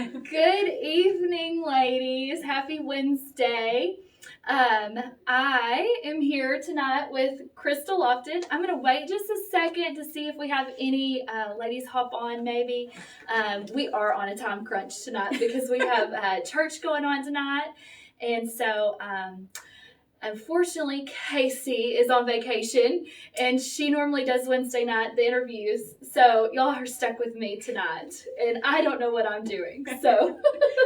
Good evening, ladies. Happy Wednesday. I am here tonight with Crystal Loftin. I'm going to wait just a second to see if we have any ladies hop on maybe. We are on a time crunch tonight because we have church going on tonight. And so unfortunately, Casey is on vacation, and she normally does Wednesday night, the interviews. So y'all are stuck with me tonight, and I don't know what I'm doing. So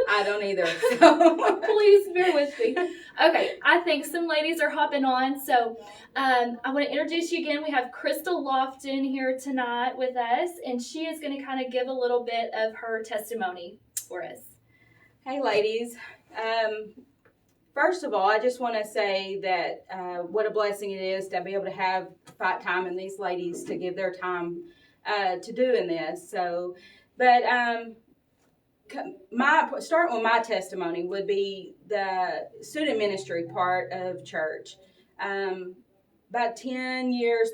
I don't either. So please bear with me. Okay, I think some ladies are hopping on. So I want to introduce you again. We have Crystal Loftin here tonight with us, and she is going to kind of give a little bit of her testimony for us. Hey, ladies. First of all, I just want to say that what a blessing it is to be able to have fight time and these ladies to give their time to doing this. So, but starting with my testimony would be the student ministry part of church. About 13 years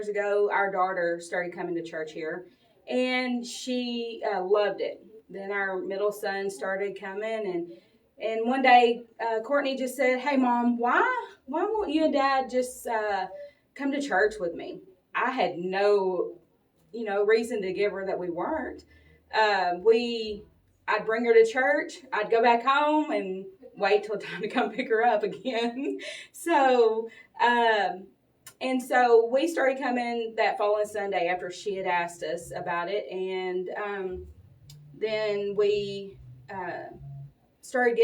ago, our daughter started coming to church here, and she loved it. Then our middle son started coming, and one day, Courtney just said, "Hey, Mom, why won't you and Dad just come to church with me?" I had no, reason to give her that we weren't. I'd bring her to church. I'd go back home and wait till time to come pick her up again. So we started coming that following Sunday after she had asked us about it, and then we started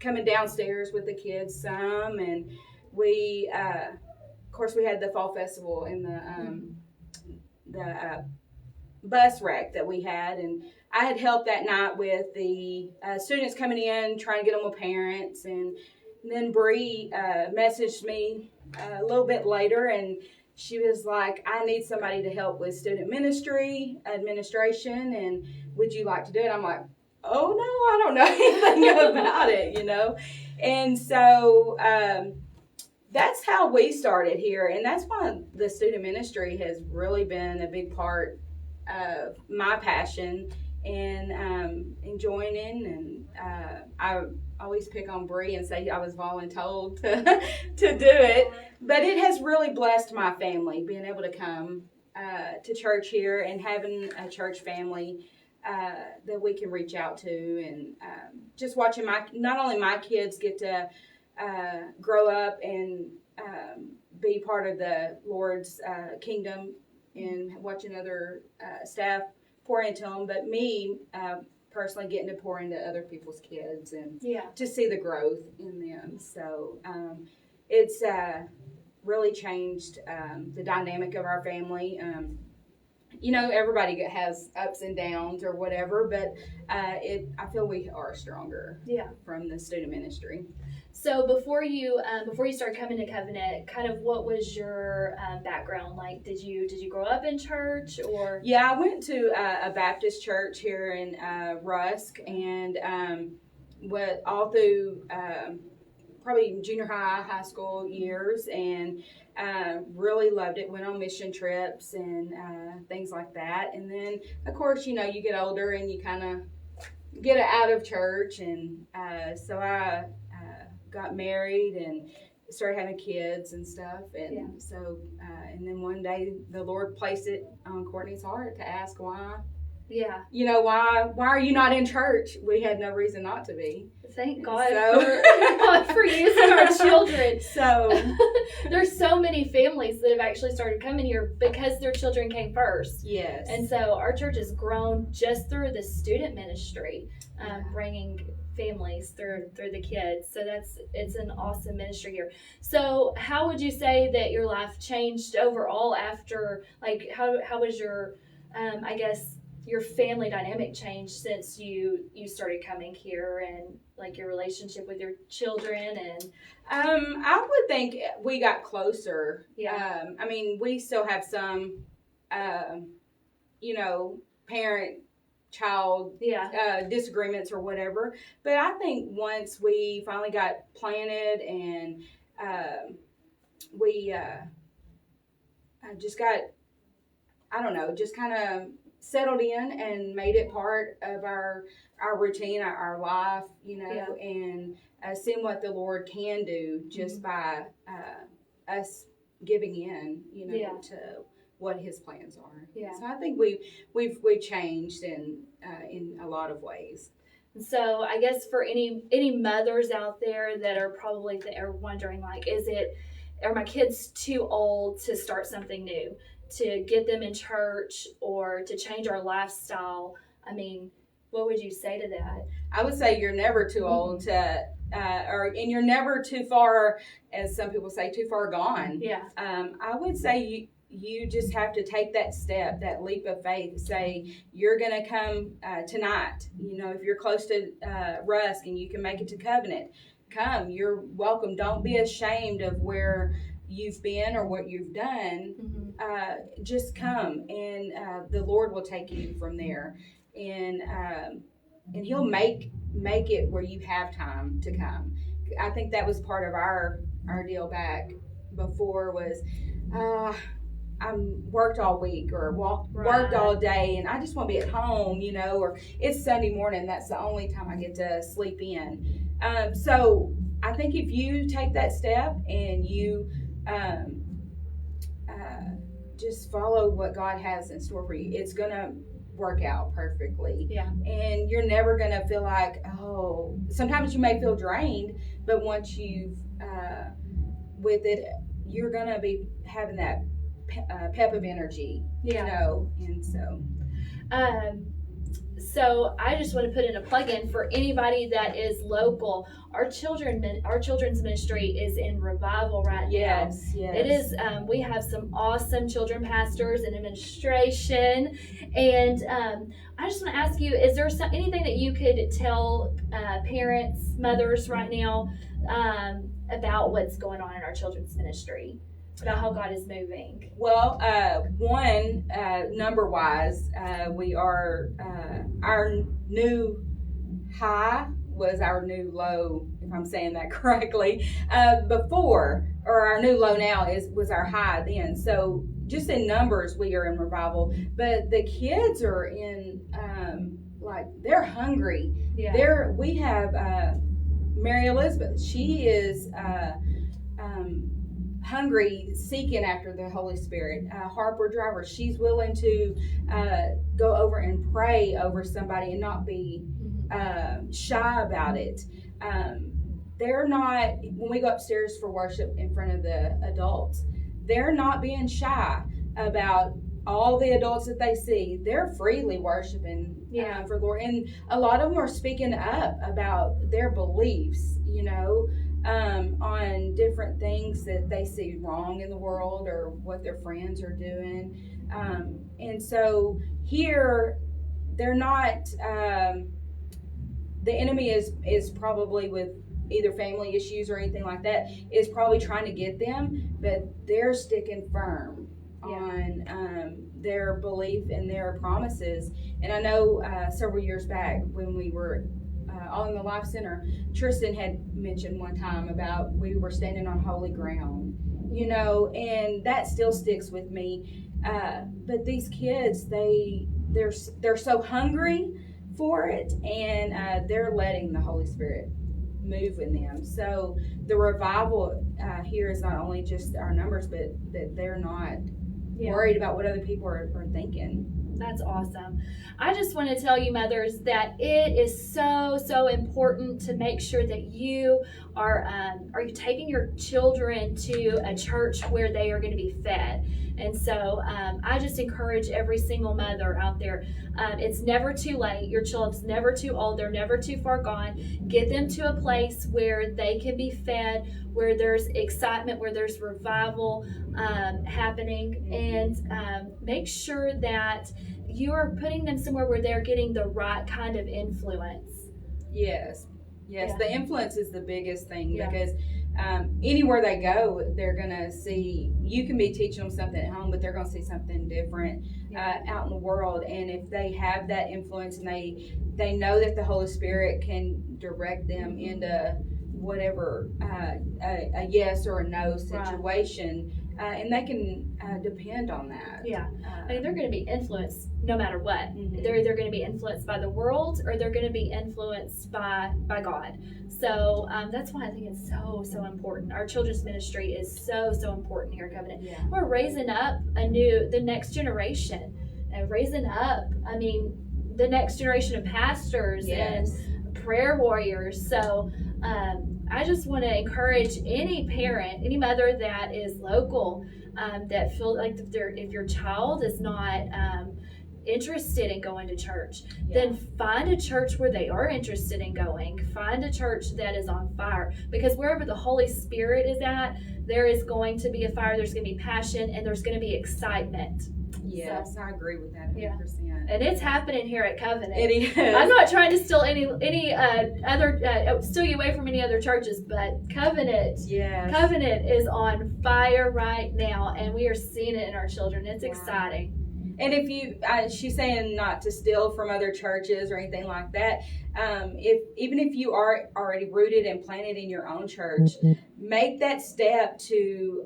coming downstairs with the kids some, and we of course we had the fall festival and the bus wreck that we had, and I had helped that night with the students coming in, trying to get them with parents, and then Bree messaged me a little bit later, and she was like, "I need somebody to help with student ministry administration, and would you like to do it?" I'm like, "Oh, no, I don't know anything about it, And so that's how we started here. And that's why the student ministry has really been a big part of my passion and joining. And I always pick on Bree and say I was voluntold to do it. But it has really blessed my family, being able to come to church here and having a church family that we can reach out to, and just watching not only my kids get to grow up and be part of the Lord's kingdom, and watching other staff pour into them, but me personally getting to pour into other people's kids and to see the growth in them. So it's really changed the dynamic of our family. Everybody has ups and downs or whatever, but I feel we are stronger from the student ministry. So before you started coming to Covenant, kind of what was your background like? Did you grow up in church, or? Yeah, I went to a Baptist church here in Rusk, and went all through probably junior high school years, and really loved it. Went on mission trips and things like that. And then, of course, you get older and you kind of get out of church. And so I got married and started having kids and stuff. And so, and then one day the Lord placed it on Courtney's heart to ask why. Yeah. Why are you not in church? We had no reason not to be. Thank God for using our children. So there's so many families that have actually started coming here because their children came first. Yes. And so our church has grown just through the student ministry, bringing families through the kids. So it's an awesome ministry here. So how would you say that your life changed overall after, like, how was your your family dynamic changed since you started coming here, and like your relationship with your children? And I would think we got closer. Yeah. We still have some parent child disagreements or whatever, but I think once we finally got planted and we just got, I don't know, just kind of settled in and made it part of our routine, our life, and seeing what the Lord can do just by us giving in, to what His plans are. Yeah. So I think we've changed in a lot of ways. So I guess for any mothers out there that are probably wondering, like, are my kids too old to start something new, to get them in church or to change our lifestyle? I mean, what would you say to that? I would say you're never too old to, and you're never too far, as some people say, too far gone. Yeah. I would say you just have to take that step, that leap of faith. Say you're going to come tonight. If you're close to Rusk and you can make it to Covenant, come. You're welcome. Don't be ashamed of where you've been or what you've done. Just come, and the Lord will take you from there, and He'll make it where you have time to come. I think that was part of our deal back before was I'm worked all week or worked all day and I just want to be at home, or it's Sunday morning, that's the only time I get to sleep in. So I think if you take that step and you just follow what God has in store for you, it's going to work out perfectly. Yeah. And you're never going to feel like, sometimes you may feel drained, but once you've with it, you're going to be having that pep of energy, and so. So I just want to put in a plug-in for anybody that is local. Our children's ministry is in revival right now. Yes. It is. We have some awesome children pastors and administration, and I just want to ask you: is there anything that you could tell parents, mothers right now about what's going on in our children's ministry? About how God is moving? Well, one, number-wise, we are, our new high was our new low, if I'm saying that correctly, before, or our new low now was our high then. So just in numbers, we are in revival, but the kids are in, they're hungry. Yeah. We have Mary Elizabeth. She is hungry, seeking after the Holy Spirit. Harper Driver, she's willing to go over and pray over somebody and not be shy about it. They're not, when we go upstairs for worship in front of the adults, they're not being shy about all the adults that they see. They're freely worshiping for Lord. And a lot of them are speaking up about their beliefs, on different things that they see wrong in the world or what their friends are doing. And so here, they're not, the enemy is probably with either family issues or anything like that, is probably trying to get them, but they're sticking firm on their belief and their promises. And I know several years back when we were all in the Life Center, Tristan had mentioned one time about we were standing on holy ground, and that still sticks with me. But these kids, they're so hungry for it, and they're letting the Holy Spirit move in them. So the revival here is not only just our numbers, but that they're not worried about what other people are thinking. That's awesome. I just want to tell you, mothers, that it is so important to make sure that you are you taking your children to a church where they are going to be fed. And so I just encourage every single mother out there. It's never too late. Your children's never too old. They're never too far gone. Get them to a place where they can be fed, where there's excitement, where there's revival happening, and make sure that you're putting them somewhere where they're getting the right kind of influence. Yes. The influence is the biggest thing, because anywhere they go, they're going to see, you can be teaching them something at home, but they're going to see something different out in the world. And if they have that influence and they know that the Holy Spirit can direct them into whatever, a yes or a no situation, and they can depend on that. Yeah. I mean, they're going to be influenced no matter what. Mhm. They're either going to be influenced by the world or they're going to be influenced by God. So that's why I think it's so important. Our children's ministry is so important here at Covenant. Yeah. We're raising up the next generation, raising up. I mean, the next generation of pastors and prayer warriors. So I just want to encourage any parent, any mother that is local, that feel like if your child is not interested in going to church, then find a church where they are interested in going. Find a church that is on fire, because wherever the Holy Spirit is at, there is going to be a fire, there's going to be passion, and there's going to be excitement. Yes, I agree with that 100%. And it's happening here at Covenant. It is. I'm not trying to steal any other steal you away from any other churches, but Covenant is on fire right now, and we are seeing it in our children. It's exciting. And if you, she's saying not to steal from other churches or anything like that. Even if you are already rooted and planted in your own church, make that step to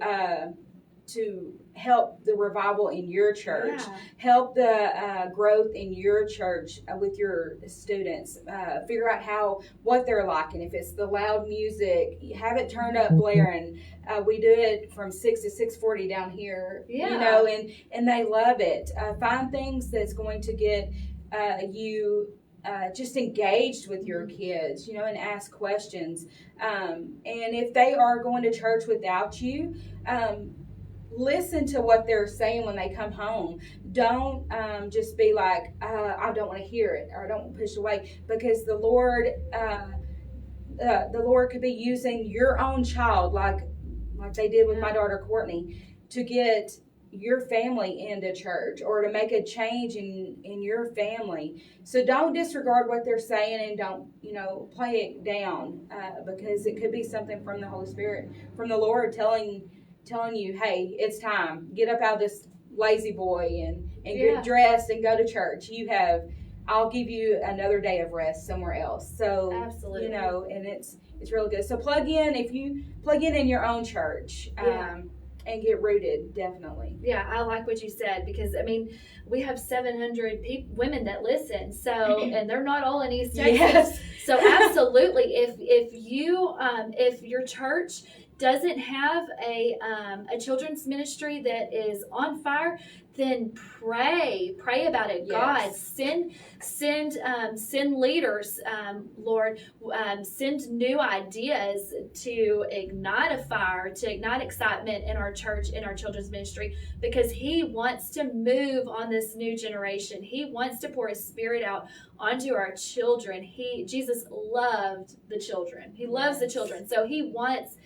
help the revival in your church, help the growth in your church with your students. Figure out what they're liking. If it's the loud music, have it turned up blaring. We do it from 6 to 6:40 down here, and they love it. Find things that's going to get you just engaged with your kids, and ask questions. And if they are going to church without you, listen to what they're saying when they come home. Don't just be like, I don't want to hear it, or I don't want to push away, because the Lord could be using your own child, like they did with my daughter Courtney, to get your family into church or to make a change in your family. So don't disregard what they're saying, and don't play it down, because it could be something from the Holy Spirit, from the Lord telling you, hey, it's time. Get up out of this lazy boy and get dressed and go to church. I'll give you another day of rest somewhere else. So absolutely, and it's really good. So plug in your own church. And get rooted, definitely. Yeah, I like what you said, because we have 700 women that listen, so and they're not all in East Texas. Yes. So absolutely, if your church doesn't have a children's ministry that is on fire, then pray about it. Yes. God, send leaders, Lord, send new ideas to ignite a fire, to ignite excitement in our church, in our children's ministry, because He wants to move on this new generation. He wants to pour His Spirit out onto our children. Jesus loved the children. He loves the children, so He wants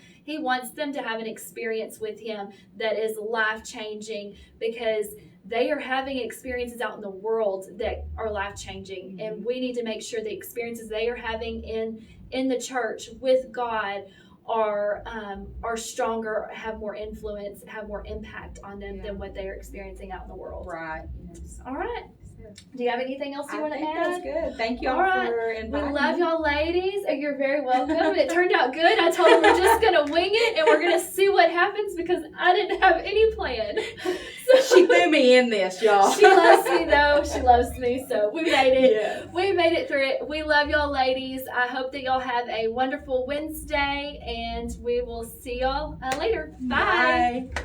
them to have an experience with Him that is life-changing, because they are having experiences out in the world that are life-changing. And we need to make sure the experiences they are having in the church with God are stronger, have more influence, have more impact on them than what they are experiencing out in the world. Right. Yes. All right. Do you have anything else you want to add? That's good. Thank you all for inviting me. We love y'all, ladies. You're very welcome. It turned out good. I told them we're just going to wing it, and we're going to see what happens, because I didn't have any plan. So she threw me in this, y'all. She loves me, though. She loves me, so we made it. Yeah. We made it through it. We love y'all, ladies. I hope that y'all have a wonderful Wednesday, and we will see y'all later. Bye. Bye.